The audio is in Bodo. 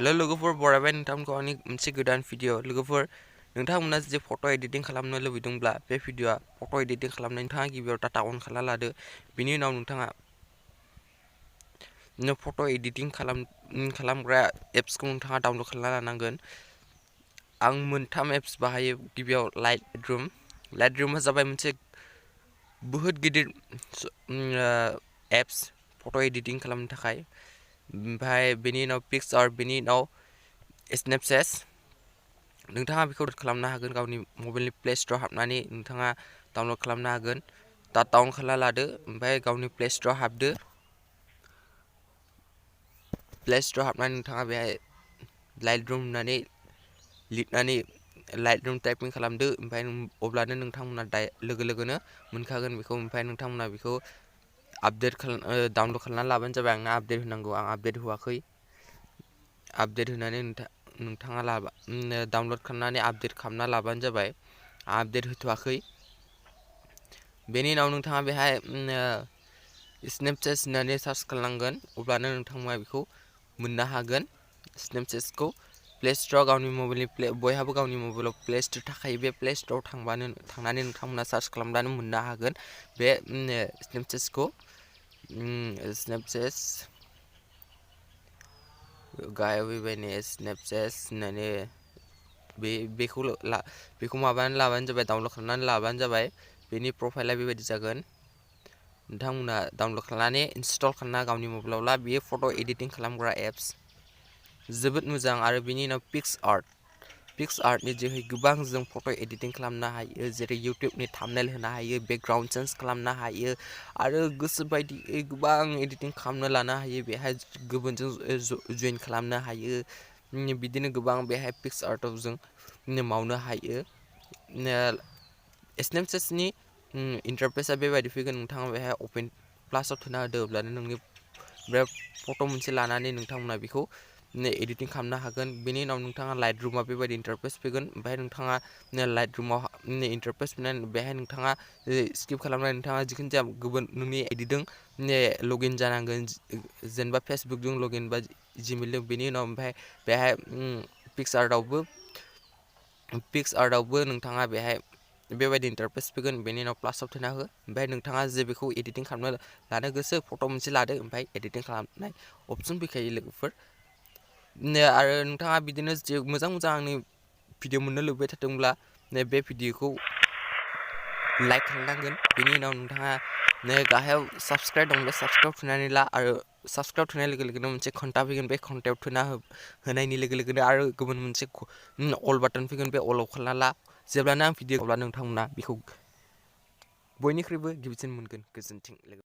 हेलो लोगोफोर बरायबाय नोंथांमोनखौ आंनि मोनसे गोदान भिडिअ लोगोफोर नोंथांमोना जे फट' एडिटिं खालामनो लुबैदोंब्ला बे भिडिअआ फट' एडिटिं खालामनाय नोंथाङा गिबियाव डाटा अन खालामना लादो बिनि उनाव नोंथाङा फट' एडिटिं खालामग्रा एप्सखौ नोंथाङा डाउनल'ड खालामना लानांगोन आं मोनथाम एप्स बाहायो गिबियाव लाइटरुमा जाबाय मोनसे बुहुत गिदिर एप्स फट' एडिटिं खालामनो थाखाय ओमफ्राय बेनि उनाव पिक्सार बेनि उनाव स्नेपचेट नोंथाङा बेखौ खालामनो हागोन गावनि मबाइलनि प्ले स्ट'राव हाबनानै नोंथाङा डाउनल'ड खालामनो हागोन दा डाउन खालामना लादो ओमफ्राय गावनि प्ले स्ट'राव हाबदो प्ले स्ट'राव हाबनानै नोंथाङा बेहाय लाइटरुम होननानै लिरनानै लाइटरुम टाइपिं खालामदो ओमफ्राय अब्लानो नोंथांमोना लोगो लोगोनो मोनखागोन बेखौ ओमफ्राय नोंथांमोना बेखौ आपडेट डाउनल'ड खालामनानै लाबानो जाबाय आंना आपडेट होनांगौ आं आपडेट होआखै आपडेट होनानै नोंथाङा डाउनल'ड खालामनानै आपडेट खालामना लाबानो जाबाय आपडेट होथ'वाखै बेनि उनाव नोंथाङा बेहाय स्नेपचेट होननानै सार्च खालामनांगोन अब्लानो नोंथांमोना बेखौ मोननो हागोन स्नेपचेटखौ प्ले स्ट'राव गावनि मबाइलनि बयहाबो गावनि मबाइलाव प्ले स्ट'र थाखायो बे प्ले स्ट'राव थांनानै नोंथांमोना सार्च खालामनानै मोननो हागोन बे स्नेपचेटखौ स्नेपचेट गाहायाव फैबाय स्नेपचेट होननानै बेखौ माबानानै लाबानो जाबाय डाउनल'ड खालामनानै लाबानो जाबाय बेनि प्रफाइला बेबायदि जागोन नोंथांमोना डाउनल'ड खालामनानै इनस्टल खालामना गावनि मबाइलाव ला बेयो फट' एडिटिं खालामग्रा एप्स जोबोद मोजां आरो बेनि उनाव पिक्सआर्टनि जोहै गोबां जों फट' एडिटिं खालामनो हायो जेरै इउटुबनि थाम्बनेल होनो हायो बेकग्राउन्ड चेन्ज खालामनो हायो आरो गोसो बायदियै गोबां एडिटिं खालामनो लानो हायो बेहाय गुबुनजों जइन खालामनो हायो बिदिनो गोबां बेहाय पिक्सआर्टआव जों मावनो हायो स्नेपचेटनि इन्टारफेसआ बेबायदि फैगोन नोंथाङा बेहाय अपेन प्लासआव थुना होदो अब्लानो नोंनि बे फट' मोनसे लानानै नोंथांमोना बेखौ एडिटिं खालामनो हागोन बेनि उनाव नोंथाङा लाइटरुमा बेबायदि इन्टारफेस फैगोन ओमफ्राय नोंथाङा लाइटरुमाव इन्टारफेस फैनानै बेहाय नोंथाङा स्किप खालामनानै नोंथाङा जिखुनु जाया गुबुन नोंनि एडिटजों लगइन जानांगोन जेनेबा फेसबुकजों लगइन बा जिमेलजों बेनि उनाव ओमफ्राय बेहाय पिक्सआर्टआवबो नोंथाङा बेहाय बेबायदि इन्टारफेस फैगोन बेनि उनाव प्लासआव थुना हो ओमफ्राय नोंथाङा जे बेखौ एडिटिं खालामनो लानो गोसो फट' मोनसे लादो ओमफ्राय एडिटिं खालामनाय अपसन फैखायो लोगोफोर आरो नोंथाङा बिदिनो मोजां आंनि भिडिअ मोननो लुबैबाय थादोंब्ला बे भिडिअखौ लाइक खालामनांगोन बेनि उनाव नोंथाङा गाहायाव साबस्क्राइब दं बे साबस्क्राइब थुनानै ला आरो साबस्क्राइब थुनाय लोगो लोगोनो मोनसे घन्टा फैगोन बे घन्टायाव थुना होनायनि लोगो लोगोनो आरो गुबुन मोनसे अल बाटन फैगोन बे अलाव खालामना ला जेब्लानो आं भिडिअ अब्ला नोंथांमोना बेखौ बयनिख्रुइबो गिबिसिन मोनगोन गोजोन्थों लोगो